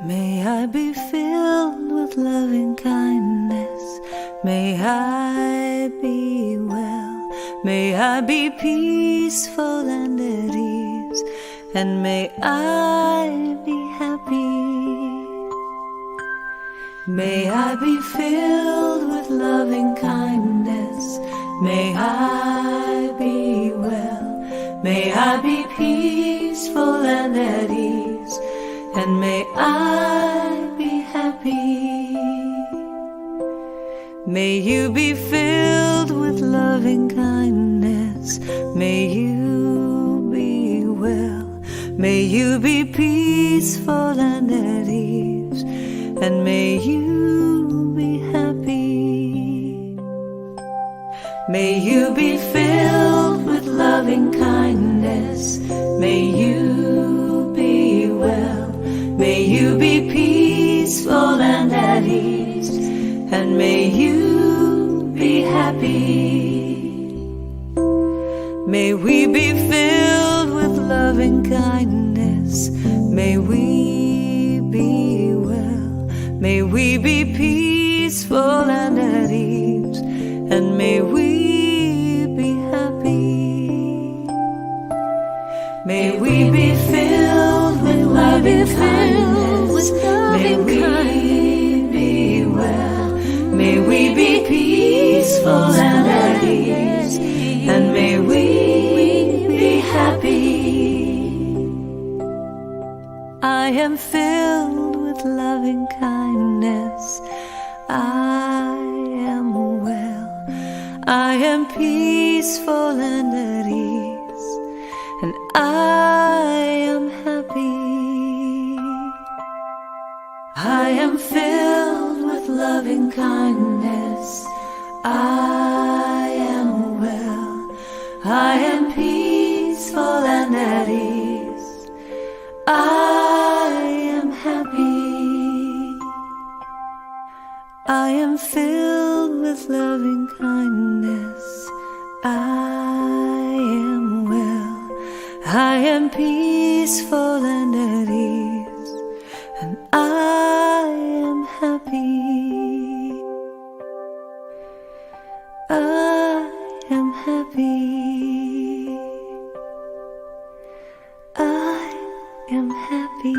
May I be filled with loving kindness. May I be well. May I be peaceful and at ease. And may I be happy. May I be filled with loving kindness. May I be well. May I be peaceful and at ease. And may I be happy. May you be filled with loving kindness. May you be well. May you be peaceful and at ease. And may you be happy. May you be filled with loving kindness. May you be well. May you be peaceful and at ease. And may you be happy. May we be filled with loving kindness. May we be well. May we be peaceful and at ease. And may we be happy. May we be filled with loving kindness. May we be well. May we be peaceful and at ease. And may we be happy. I am filled with loving kindness. I am well. I am peaceful and at ease. And I am happy. I am filled with loving kindness. I am well. I am peaceful and at ease. I am happy. I am filled with loving kindness. I am well. I am peaceful and at ease. And I am happy. I am happy. I am happy.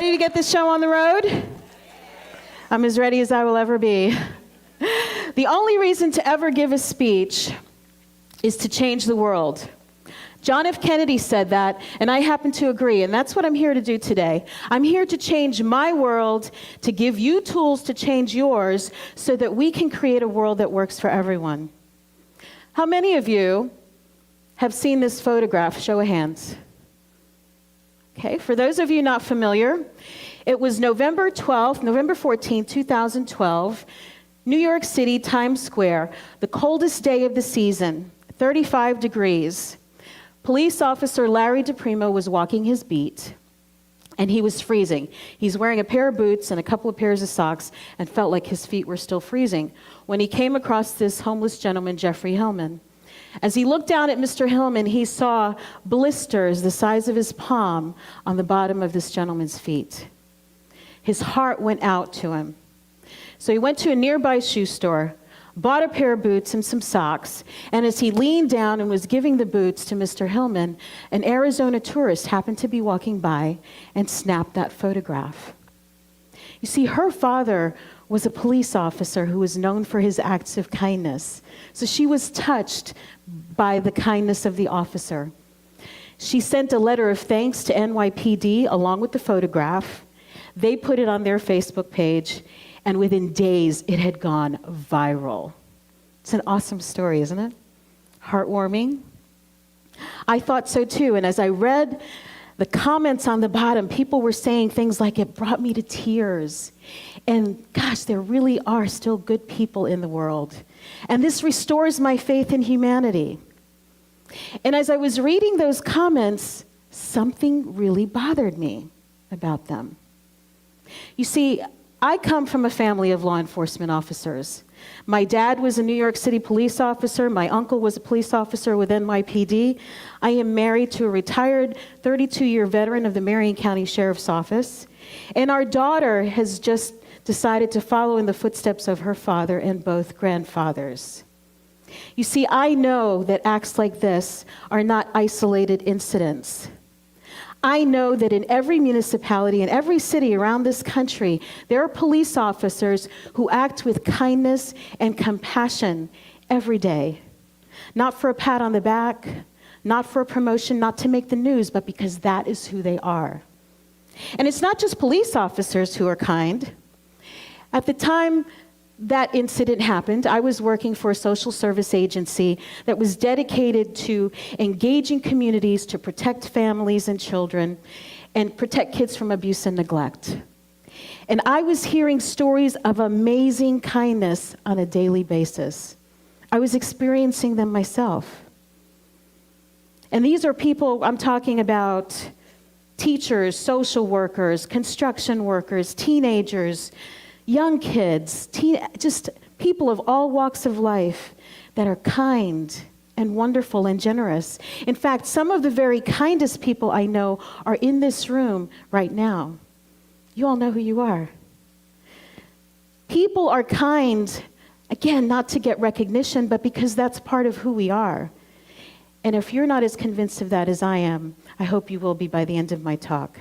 ready to get this show on the road? I'm as ready as I will ever be. The only reason to ever give a speech is to change the world. John F. Kennedy said that, and I happen to agree, and that's what I'm here to do today. I'm here to change my world, to give you tools to change yours, so that we can create a world that works for everyone. How many of you have seen this photograph? Show of hands. Okay, for those of you not familiar, it was November 14, 2012, New York City, Times Square, the coldest day of the season, 35 degrees. Police officer Larry DePrimo was walking his beat, and he was freezing. He's wearing a pair of boots and a couple of pairs of socks and felt like his feet were still freezing when he came across this homeless gentleman, Jeffrey Hillman. As he looked down at Mr. Hillman, he saw blisters the size of his palm on the bottom of this gentleman's feet. His heart went out to him. So he went to a nearby shoe store, bought a pair of boots and some socks, and as he leaned down and was giving the boots to Mr. Hillman, an Arizona tourist happened to be walking by and snapped that photograph. You see, her father was a police officer who was known for his acts of kindness. So she was touched by the kindness of the officer. She sent a letter of thanks to NYPD along with the photograph. They put it on their Facebook page, and within days, it had gone viral. It's an awesome story, isn't it? Heartwarming. I thought so too, and as I read the comments on the bottom, people were saying things like, it brought me to tears. And gosh, there really are still good people in the world. And this restores my faith in humanity. And as I was reading those comments, something really bothered me about them. You see, I come from a family of law enforcement officers. My dad was a New York City police officer. My uncle was a police officer with NYPD. I am married to a retired 32-year veteran of the Marion County Sheriff's Office. And our daughter has just decided to follow in the footsteps of her father and both grandfathers. You see, I know that acts like this are not isolated incidents. I know that in every municipality, in every city around this country, there are police officers who act with kindness and compassion every day. Not for a pat on the back, not for a promotion, not to make the news, but because that is who they are. And it's not just police officers who are kind. At the time that incident happened, I was working for a social service agency that was dedicated to engaging communities to protect families and children and protect kids from abuse and neglect. And I was hearing stories of amazing kindness on a daily basis. I was experiencing them myself. And these are people, I'm talking about teachers, social workers, construction workers, teenagers, young kids, just people of all walks of life that are kind and wonderful and generous. In fact, some of the very kindest people I know are in this room right now. You all know who you are. People are kind, again, not to get recognition, but because that's part of who we are. And if you're not as convinced of that as I am, I hope you will be by the end of my talk.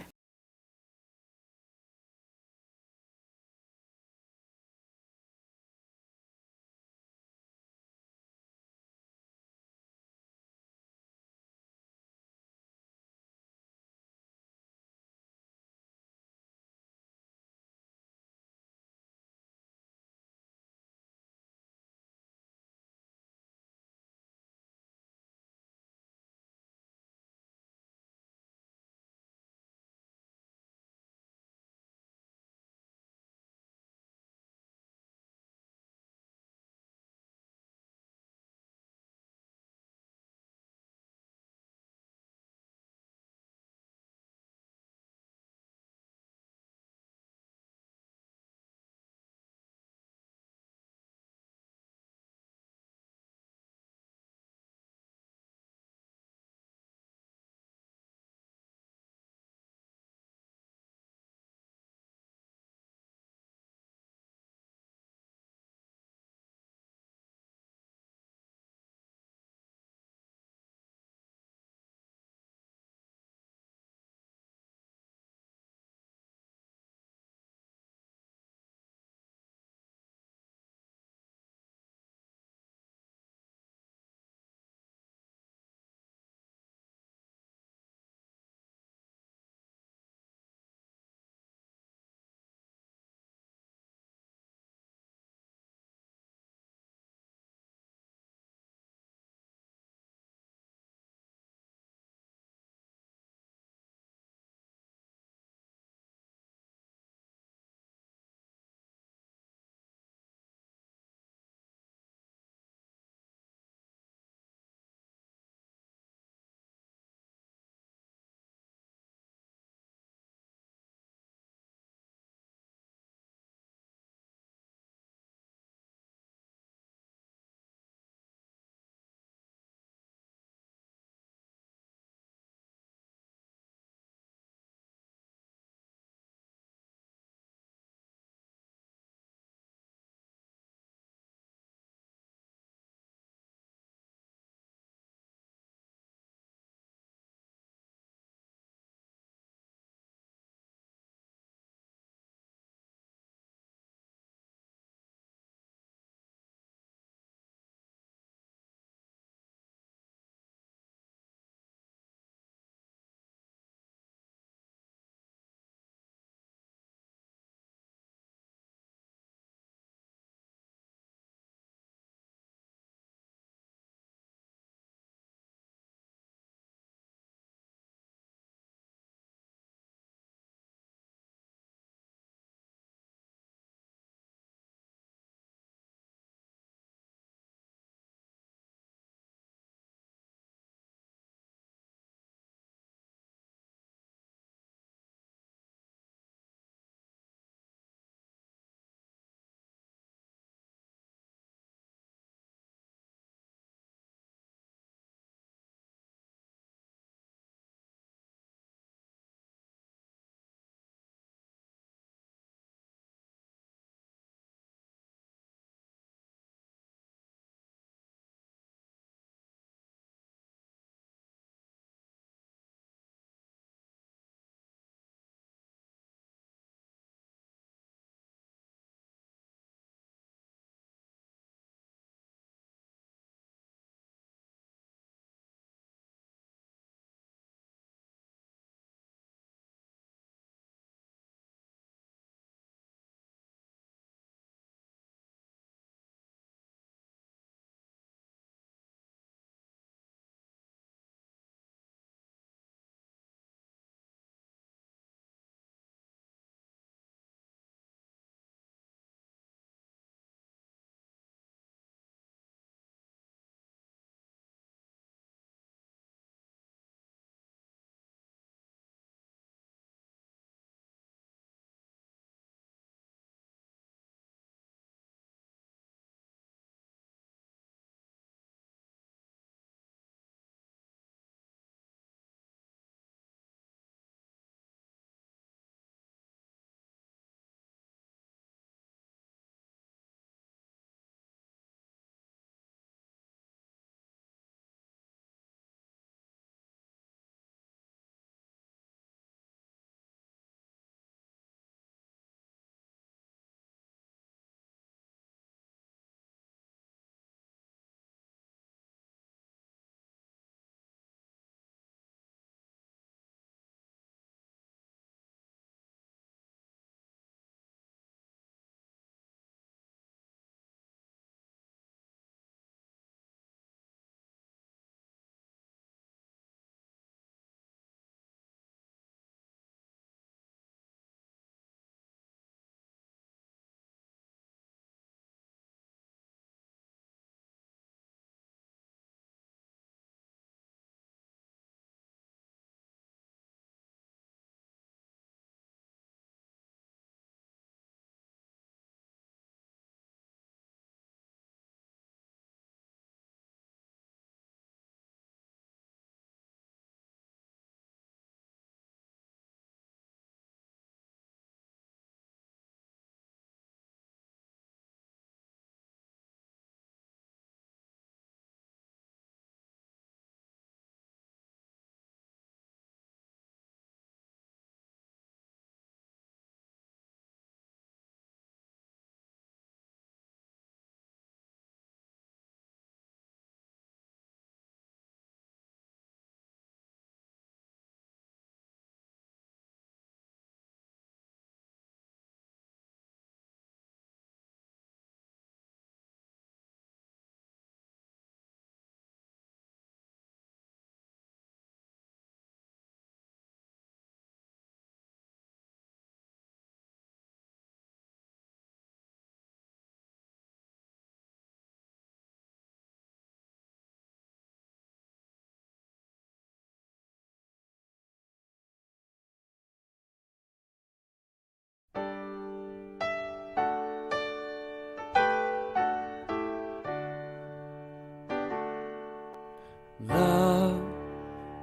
Love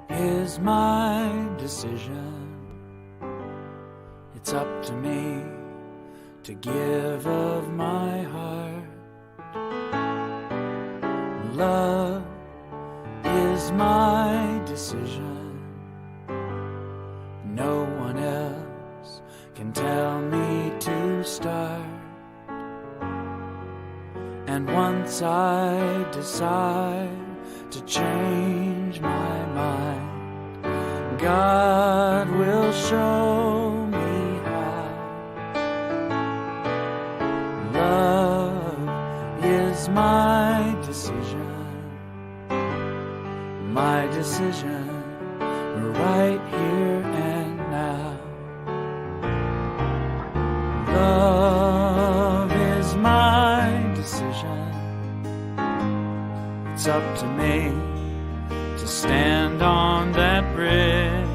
is my decision. It's up to me to give of my heart. Love is my decision. No one else can tell me to start. And once I decide to change my mind, God will show me how. Love is my decision, right here and now. Love is my decision. It's up to me to stand on that bridge.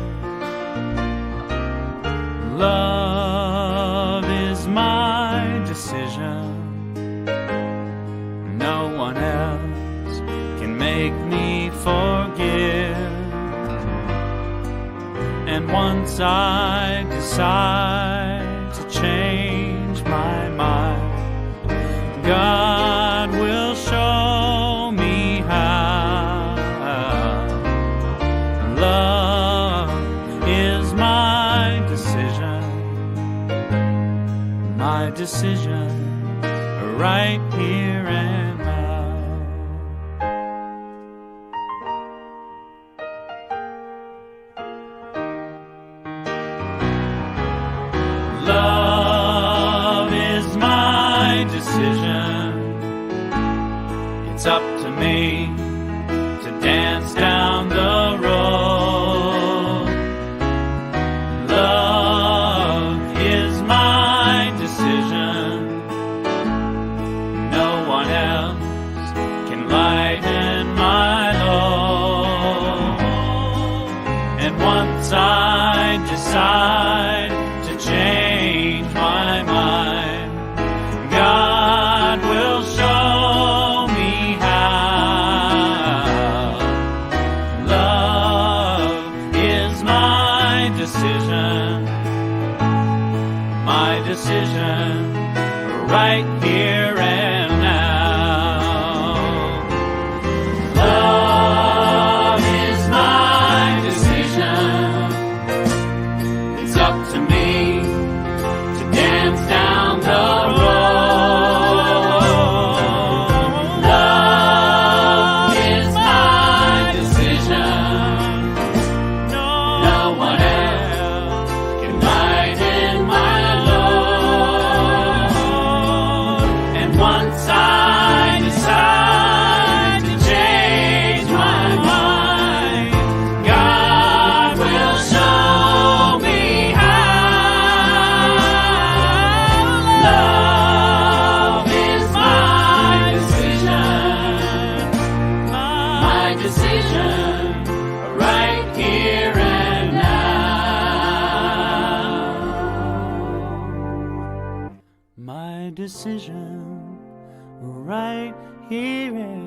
Love is my decision. No one else can make me forgive. And once I decide to change my mind, God will show me how. Love is my decision, right here and now. Love is my decision. It's up to me to dance down the road. Love is my decision. No one else can lighten my load. And once I decide to change my mind, God will show me how. Love is my decision, right here and now. Love is my decision. It's up to me to dance down the road. Love is my decision. No one else can lighten my load. And once I decide to change my mind, God will show me how. Love is my decision, right here and now. My decision, right here and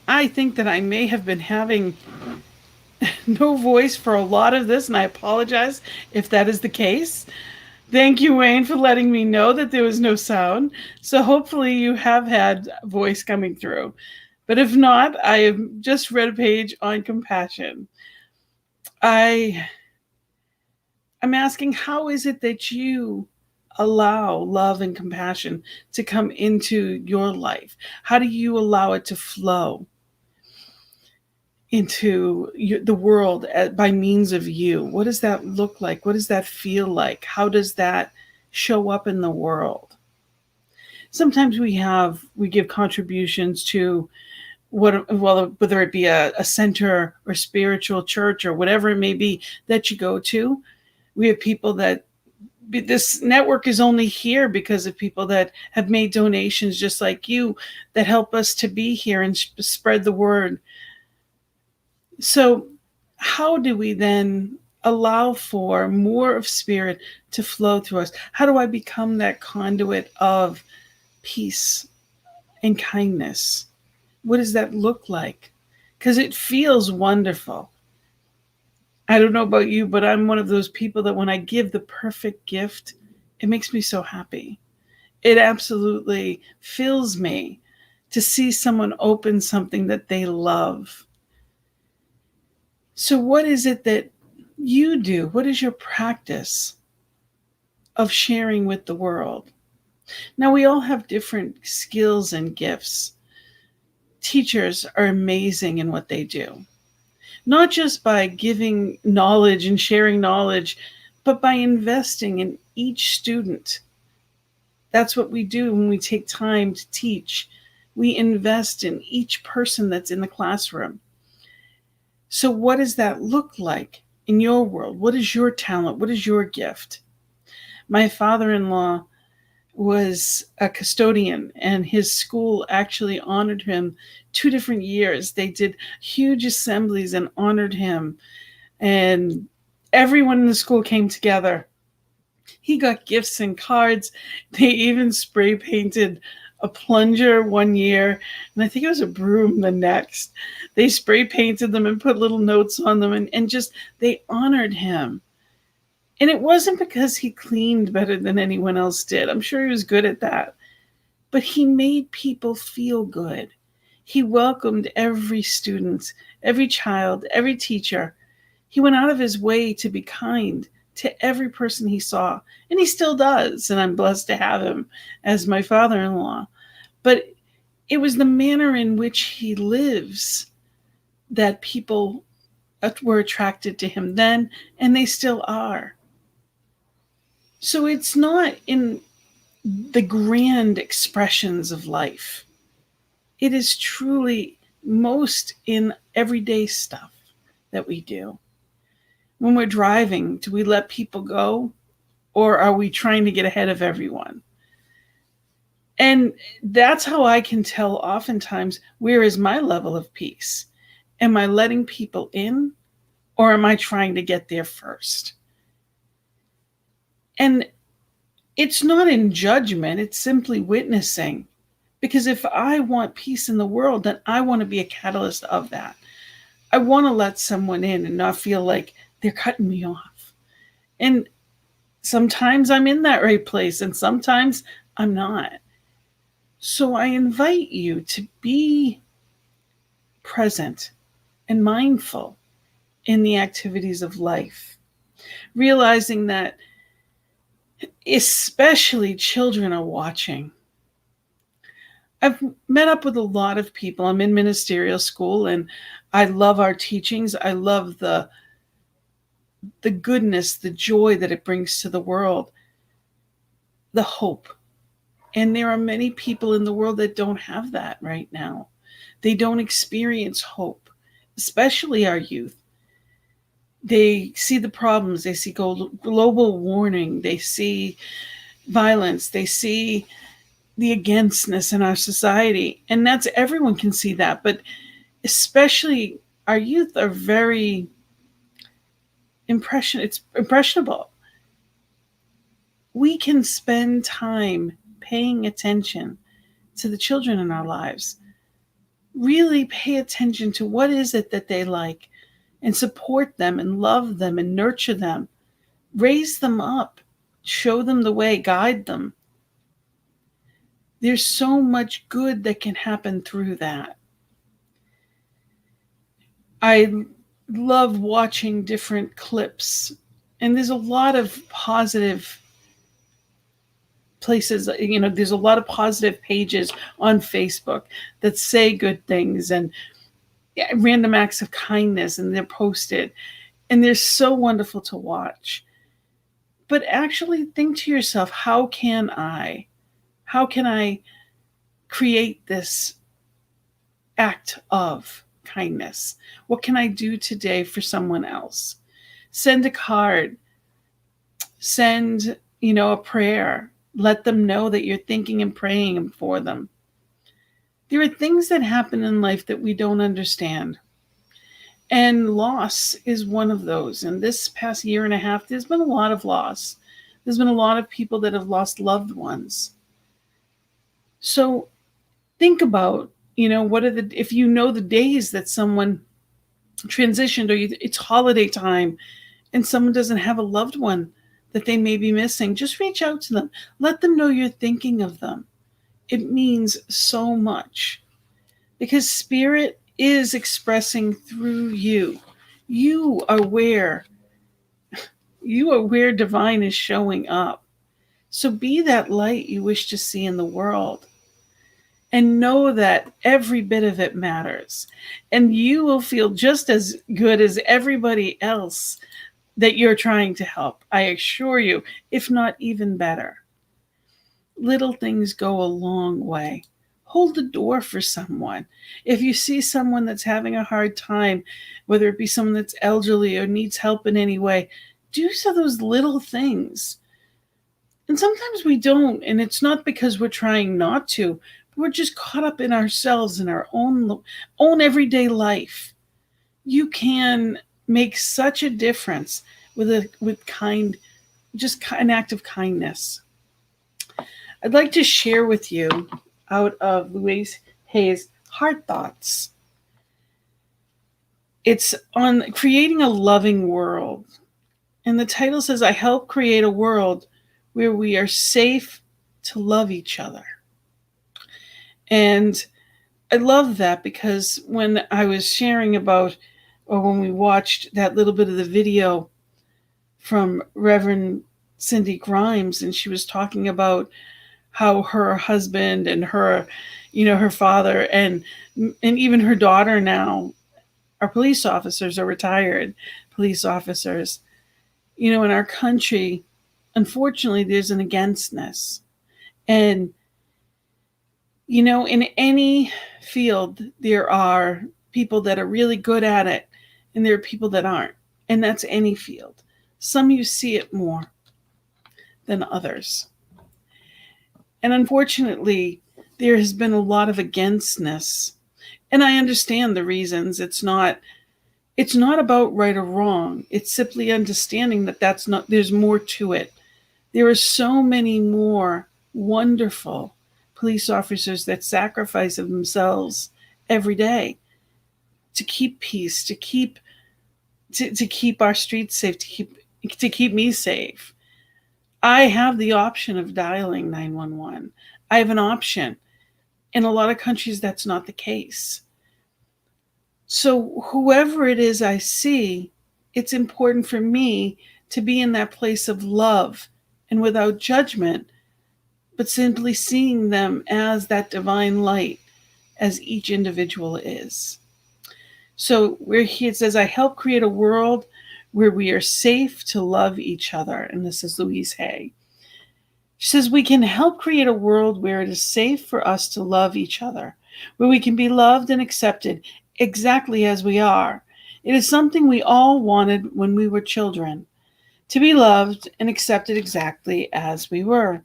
I think that I may have been having no voice for a lot of this, and I apologize if that is the case. Thank you, Wayne, for letting me know that there was no sound. So hopefully you have had voice coming through. But if not, I have just read a page on compassion. I'm asking, how is it that you allow love and compassion to come into your life? How do you allow it to flow into the world by means of you? What does that look like? What does that feel like? How does that show up in the world? Sometimes we give contributions to whether it be a center or spiritual church or whatever it may be that you go to. We have people that this network is only here because of people that have made donations just like you that help us to be here and spread the word. So how do we then allow for more of spirit to flow through us? How do I become that conduit of peace and kindness? What does that look like? Because it feels wonderful. I don't know about you, but I'm one of those people that when I give the perfect gift, it makes me so happy. It absolutely fills me to see someone open something that they love. So what is it that you do? What is your practice of sharing with the world? Now, we all have different skills and gifts. Teachers are amazing in what they do, not just by giving knowledge and sharing knowledge, but by investing in each student. That's what we do when we take time to teach. We invest in each person that's in the classroom. So what does that look like in your world? What is your talent? What is your gift? My father-in-law was a custodian, and his school actually honored him 2 different years. They did huge assemblies and honored him, and everyone in the school came together. He got gifts and cards. They even spray painted a plunger one year, and I think it was a broom the next. They spray painted them and put little notes on them, and just they honored him. And it wasn't because he cleaned better than anyone else did. I'm sure he was good at that. But he made people feel good. He welcomed every student, every child, every teacher. He went out of his way to be kind to every person he saw. And he still does. And I'm blessed to have him as my father-in-law. But it was the manner in which he lives that people were attracted to him then, and they still are. So it's not in the grand expressions of life. It is truly most in everyday stuff that we do. When we're driving, do we let people go, or are we trying to get ahead of everyone? And that's how I can tell oftentimes, where is my level of peace? Am I letting people in, or am I trying to get there first? And it's not in judgment, it's simply witnessing. Because if I want peace in the world, then I want to be a catalyst of that. I want to let someone in and not feel like they're cutting me off. And sometimes I'm in that right place, and sometimes I'm not. So I invite you to be present and mindful in the activities of life, realizing that especially children are watching. I've met up with a lot of people. I'm in ministerial school, and I love our teachings. I love the goodness, the joy that it brings to the world, the hope. And there are many people in the world that don't have that right now. They don't experience hope, especially our youth. They see the problems. They see global warming. They see violence. They see the againstness in our society. And that's, everyone can see that. But especially our youth are very impressionable. We can spend time paying attention to the children in our lives. really pay attention to what is it that they like and support them and love them and nurture them, raise them up, show them the way, guide them. There's so much good that can happen through that. I love watching different clips, and there's a lot of positive places, there's a lot of positive pages on Facebook that say good things and random acts of kindness, and they're posted, and they're so wonderful to watch. But actually think to yourself, how can I create this act of kindness? What can I do today for someone else? Send a card, send, a prayer. Let them know that you're thinking and praying for them. There are things that happen in life that we don't understand. And loss is one of those. And this past year and a half, there's been a lot of loss. There's been a lot of people that have lost loved ones. So think about, if you know the days that someone transitioned, or it's holiday time and someone doesn't have a loved one that they may be missing, just reach out to them. Let them know you're thinking of them. It means so much, because spirit is expressing through you. You are where divine is showing up. So be that light you wish to see in the world. And know that every bit of it matters. And you will feel just as good as everybody else that you're trying to help. I assure you, if not even better. Little things go a long way. Hold the door for someone. If you see someone that's having a hard time, whether it be someone that's elderly or needs help in any way, do some of those little things. And sometimes we don't, and it's not because we're trying not to. We're just caught up in ourselves, in our own everyday life. You can make such a difference with an act of kindness. I'd like to share with you out of Louise Hay's Heart Thoughts. It's on creating a loving world. And the title says, I help create a world where we are safe to love each other. And I love that, because when I was sharing about, or when we watched that little bit of the video from Reverend Cindy Grimes, and she was talking about how her husband and her, her father and even her daughter now are police officers, or retired police officers. In our country, unfortunately, there's an againstness. And in any field, there are people that are really good at it, and there are people that aren't. And that's any field. Some you see it more than others. And unfortunately, there has been a lot of againstness. And I understand the reasons. It's not about right or wrong. It's simply understanding that there's more to it. There are so many more wonderful police officers that sacrifice of themselves every day to keep peace, to keep our streets safe, to keep me safe. I have the option of dialing 911. I have an option. In a lot of countries, that's not the case. So whoever it is I see, it's important for me to be in that place of love and without judgment, but simply seeing them as that divine light, as each individual is. So it says, I help create a world where we are safe to love each other. And this is Louise Hay. She says, we can help create a world where it is safe for us to love each other, where we can be loved and accepted exactly as we are. It is something we all wanted when we were children, to be loved and accepted exactly as we were.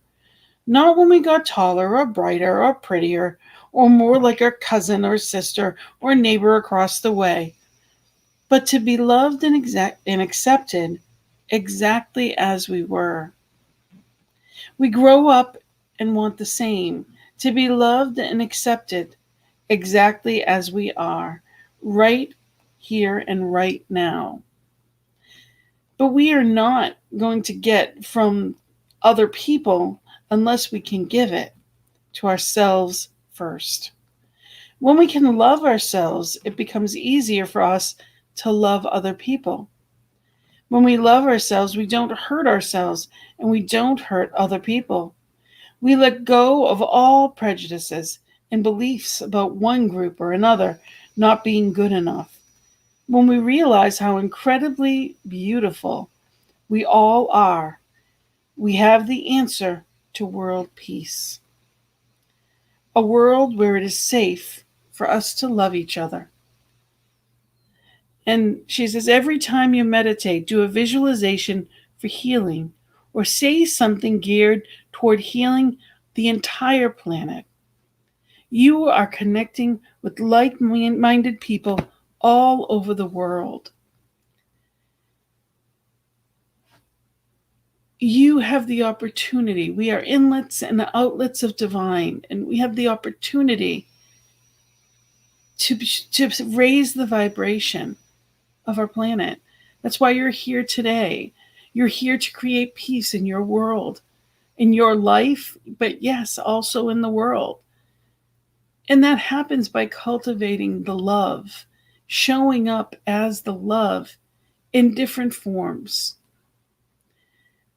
Not when we got taller or brighter or prettier or more like our cousin or sister or neighbor across the way, but to be loved and accepted exactly as we were. We grow up and want the same, to be loved and accepted exactly as we are, right here and right now. But we are not going to get from other people unless we can give it to ourselves first. When we can love ourselves, it becomes easier for us to love other people. When we love ourselves, we don't hurt ourselves and we don't hurt other people. We let go of all prejudices and beliefs about one group or another not being good enough. When we realize how incredibly beautiful we all are, we have the answer to world peace. A world where it is safe for us to love each other. And she says, every time you meditate, do a visualization for healing or say something geared toward healing the entire planet. You are connecting with like-minded people all over the world. You have the opportunity. We are inlets and outlets of divine, and we have the opportunity to raise the vibration of our planet. That's why you're here today. You're here to create peace in your world, in your life, but yes, also in the world. And that happens by cultivating the love, showing up as the love in different forms.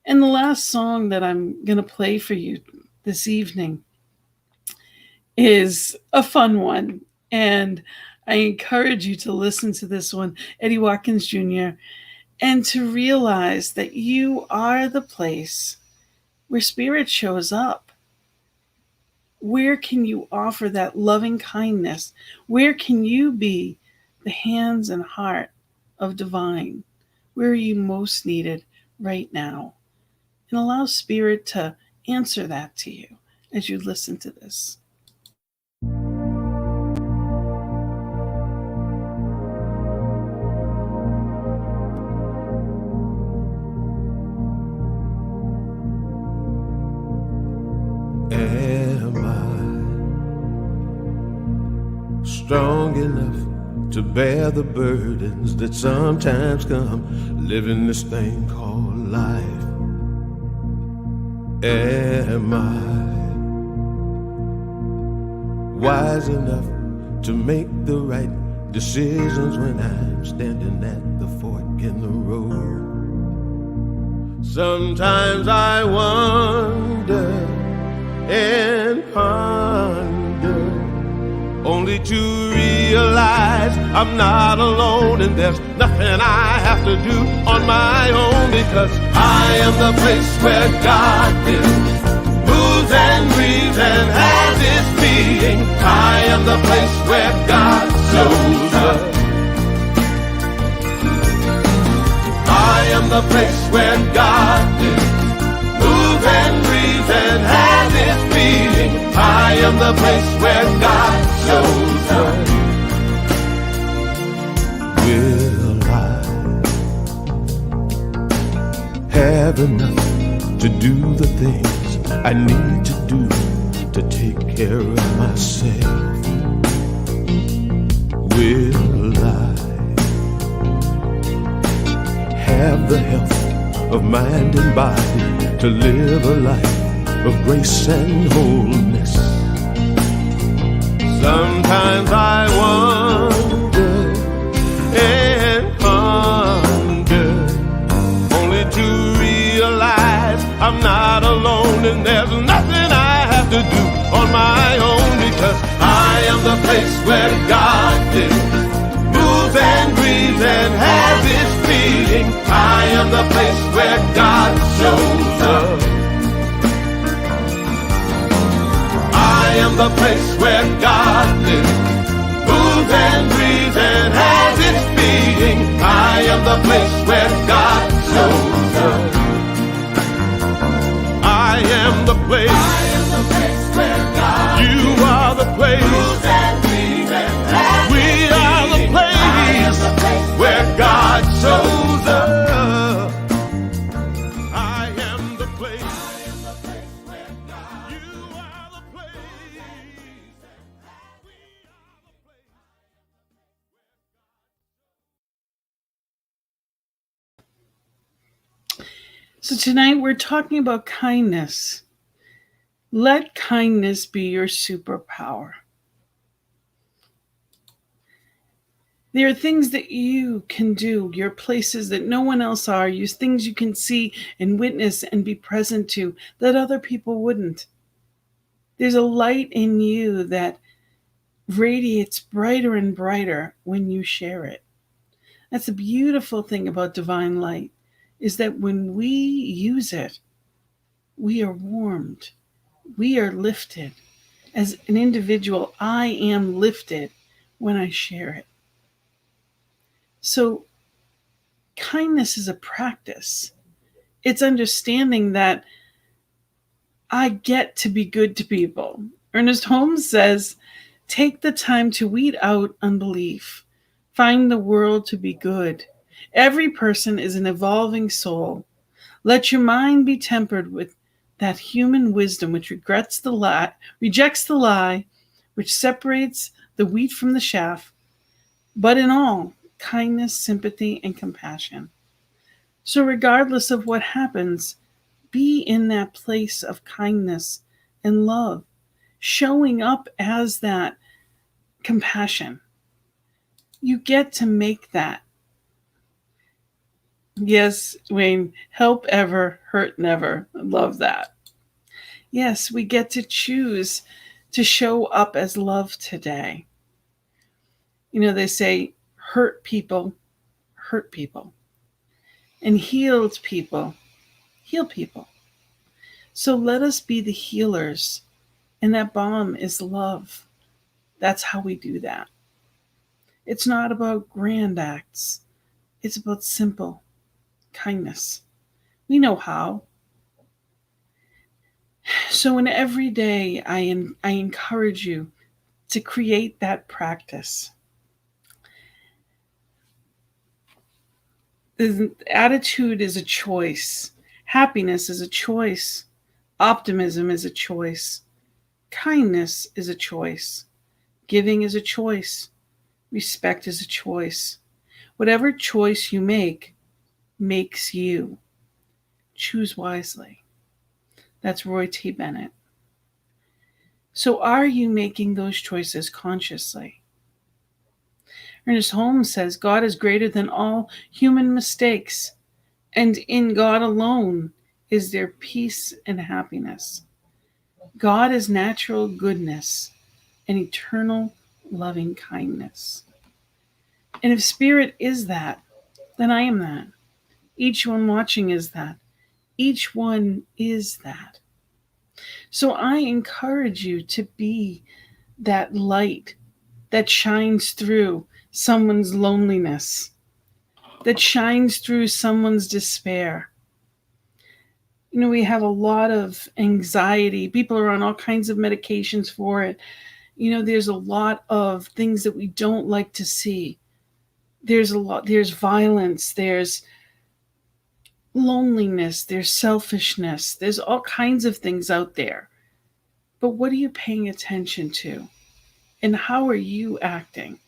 And the last song that I'm going to play for you this evening is a fun one. And I encourage you to listen to this one, Eddie Watkins Jr., and to realize that you are the place where spirit shows up. Where can you offer that loving kindness? Where can you be the hands and heart of divine? Where are you most needed right now? And allow spirit to answer that to you as you listen to this. Am I strong enough to bear the burdens that sometimes come living this thing called life? Am I wise enough to make the right decisions when I'm standing at the fork in the road? Sometimes I wonder and ponder, only to realize I'm not alone and there's nothing I have to do on my own, because I am the place where God lives, moves and breathes and has its being. I am the place where God shows up. I am the place where God lives, moves and breathes and has its being. I am the place where God shows up. Will I have enough to do the things I need to do to take care of myself? Will I have the health of mind and body to live a life of grace and wholeness? Sometimes I wonder and ponder, only to realize I'm not alone and there's nothing I have to do on my own, because I am the place where God lives, moves and breathes and has its being. I am the place where God shows up. I am the place where God lives, moves and breathes and has its being. I am the place where God shows up. I am the place. I am the place where God lives. You are the place. Moves and breathes and has we are the place. I am the place where God shows up. I am the place. I am the place where God. You are the place. So tonight we're talking about kindness. Let kindness be your superpower. There are things that you can do, your places that no one else are, use things you can see and witness and be present to that other people wouldn't. There's a light in you that radiates brighter and brighter when you share it. That's the beautiful thing about divine light, is that when we use it, we are warmed, we are lifted. As an individual, I am lifted when I share it. So kindness is a practice. It's understanding that I get to be good to people. Ernest Holmes says, take the time to weed out unbelief. Find the world to be good. Every person is an evolving soul. Let your mind be tempered with that human wisdom which rejects the lie, which separates the wheat from the chaff, but in all, kindness, sympathy, and compassion. So regardless of what happens, be in that place of kindness and love, showing up as that compassion. You get to make that. Yes, Wayne, help ever, hurt never. I love that. Yes, we get to choose to show up as love today. You know, they say hurt people, and healed people, heal people. So let us be the healers, and that balm is love. That's how we do that. It's not about grand acts. It's about simple kindness. We know how. So in every day, I encourage you to create that practice. The attitude is a choice. Happiness is a choice. Optimism is a choice. Kindness is a choice. Giving is a choice. Respect is a choice. Whatever choice you make makes you. Choose wisely. That's Roy T. Bennett. So are you making those choices consciously? Ernest Holmes says, God is greater than all human mistakes, and in God alone is there peace and happiness. God is natural goodness and eternal loving kindness. And if spirit is that, then I am that. Each one watching is that. Each one is that. So I encourage you to be that light that shines through someone's loneliness, that shines through someone's despair. You know, we have a lot of anxiety. People are on all kinds of medications for it. You know, there's a lot of things that we don't like to see. There's violence, there's loneliness, there's selfishness, there's all kinds of things out there. But what are you paying attention to? And how are you acting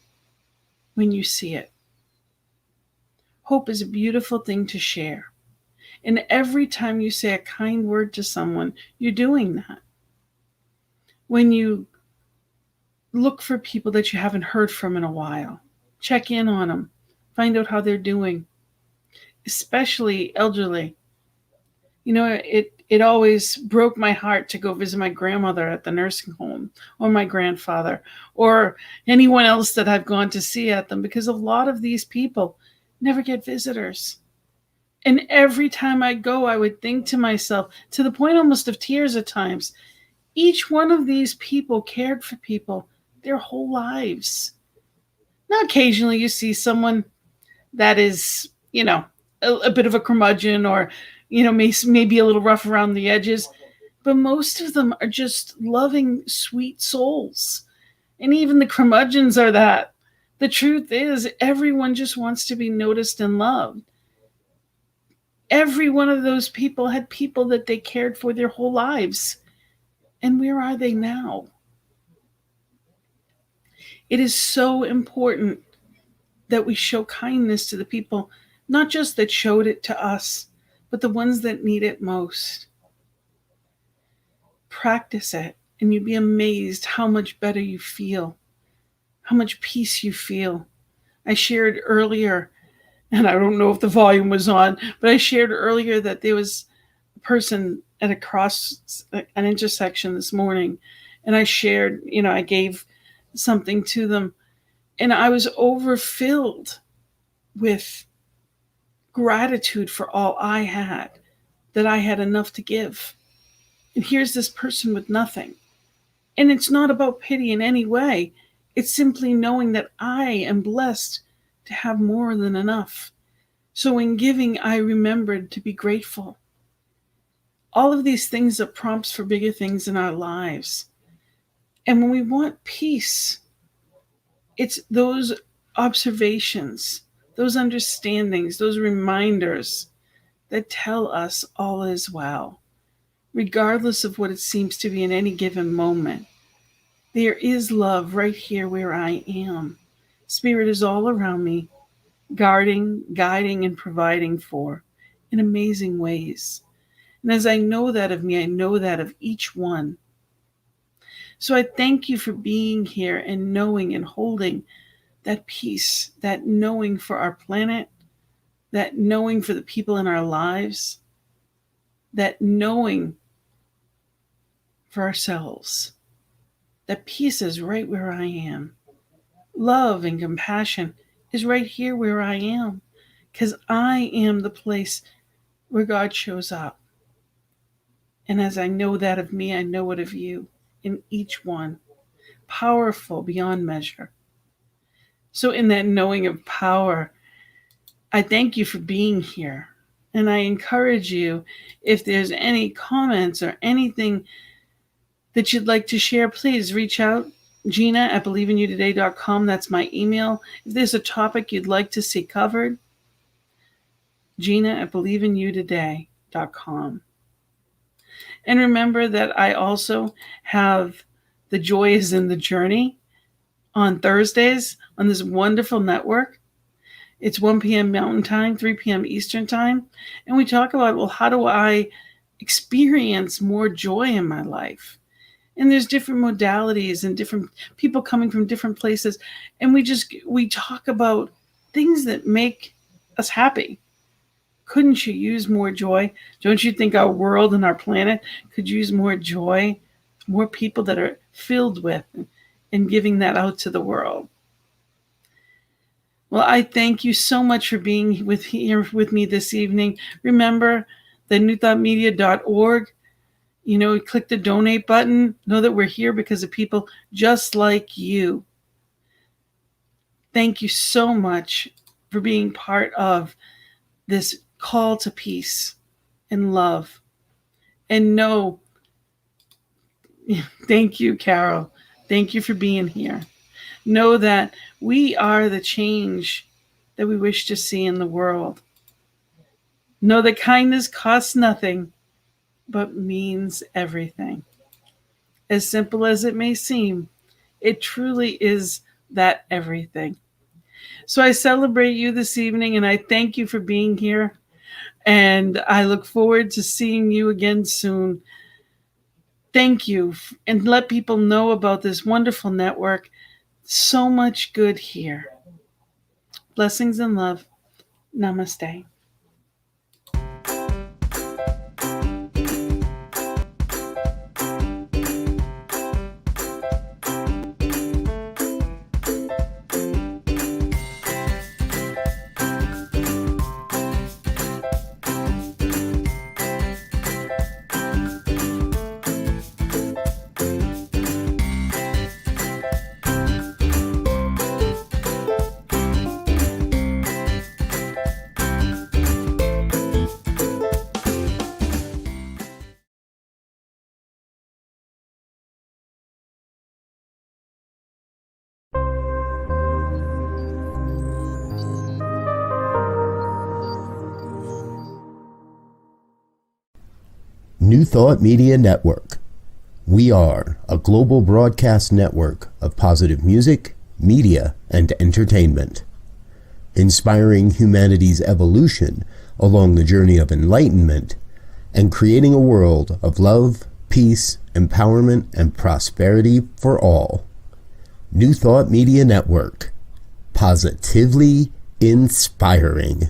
when you see it? Hope is a beautiful thing to share. And every time you say a kind word to someone, you're doing that. When you look for people that you haven't heard from in a while, check in on them, find out how they're doing, especially elderly. You know, it always broke my heart to go visit my grandmother at the nursing home, or my grandfather, or anyone else that I've gone to see at them, because a lot of these people never get visitors. And every time I go, I would think to myself, to the point almost of tears at times, each one of these people cared for people their whole lives. Now, occasionally you see someone that is, you know, a bit of a curmudgeon, or, you know, maybe a little rough around the edges, but most of them are just loving, sweet souls. And even the curmudgeons are that. The truth is, everyone just wants to be noticed and loved. Every one of those people had people that they cared for their whole lives. And where are they now? It is so important that we show kindness to the people, not just that showed it to us, but the ones that need it most. Practice it, and you'd be amazed how much better you feel, how much peace you feel. I shared earlier, and I don't know if the volume was on, but I shared earlier that there was a person at an intersection this morning, and I shared, I gave something to them, and I was overfilled with gratitude for all I had, that I had enough to give. And here's this person with nothing. And it's not about pity in any way. It's simply knowing that I am blessed to have more than enough. So in giving, I remembered to be grateful. All of these things are prompts for bigger things in our lives. And when we want peace, it's those observations, those understandings, those reminders that tell us all is well, regardless of what it seems to be in any given moment. There is love right here where I am. Spirit is all around me, guarding, guiding, and providing for in amazing ways. And as I know that of me, I know that of each one. So I thank you for being here and knowing and holding that peace, that knowing for our planet, that knowing for the people in our lives, that knowing for ourselves. That peace is right where I am. Love and compassion is right here where I am, because I am the place where God shows up. And as I know that of me, I know it of you, in each one, powerful beyond measure. So in that knowing of power, I thank you for being here. And I encourage you, if there's any comments or anything that you'd like to share, please reach out. Gina at believeInYouToday.com. That's my email. If there's a topic you'd like to see covered, Gina at believeInYouToday.com. And remember that I also have The Joy is in the Journey on Thursdays on this wonderful network. It's 1 p.m. Mountain Time, 3 p.m. Eastern Time. And we talk about, well, how do I experience more joy in my life? And there's different modalities and different people coming from different places. And we talk about things that make us happy. Couldn't you use more joy? Don't you think our world and our planet could use more joy? More people that are filled with and giving that out to the world. Well, I thank you so much for being here with me this evening. Remember, the newthoughtmedia.org. Click the donate button. Know that we're here because of people just like you. Thank you so much for being part of this call to peace and love. And thank you, Carol. Thank you for being here. Know that we are the change that we wish to see in the world. Know that kindness costs nothing, but means everything. As simple as it may seem, it truly is that everything. So I celebrate you this evening, and I thank you for being here. And I look forward to seeing you again soon. Thank you, and let people know about this wonderful network. So much good here. Blessings and love. Namaste. New Thought Media Network. We are a global broadcast network of positive music, media, and entertainment, inspiring humanity's evolution along the journey of enlightenment and creating a world of love, peace, empowerment, and prosperity for all. New Thought Media Network. Positively inspiring.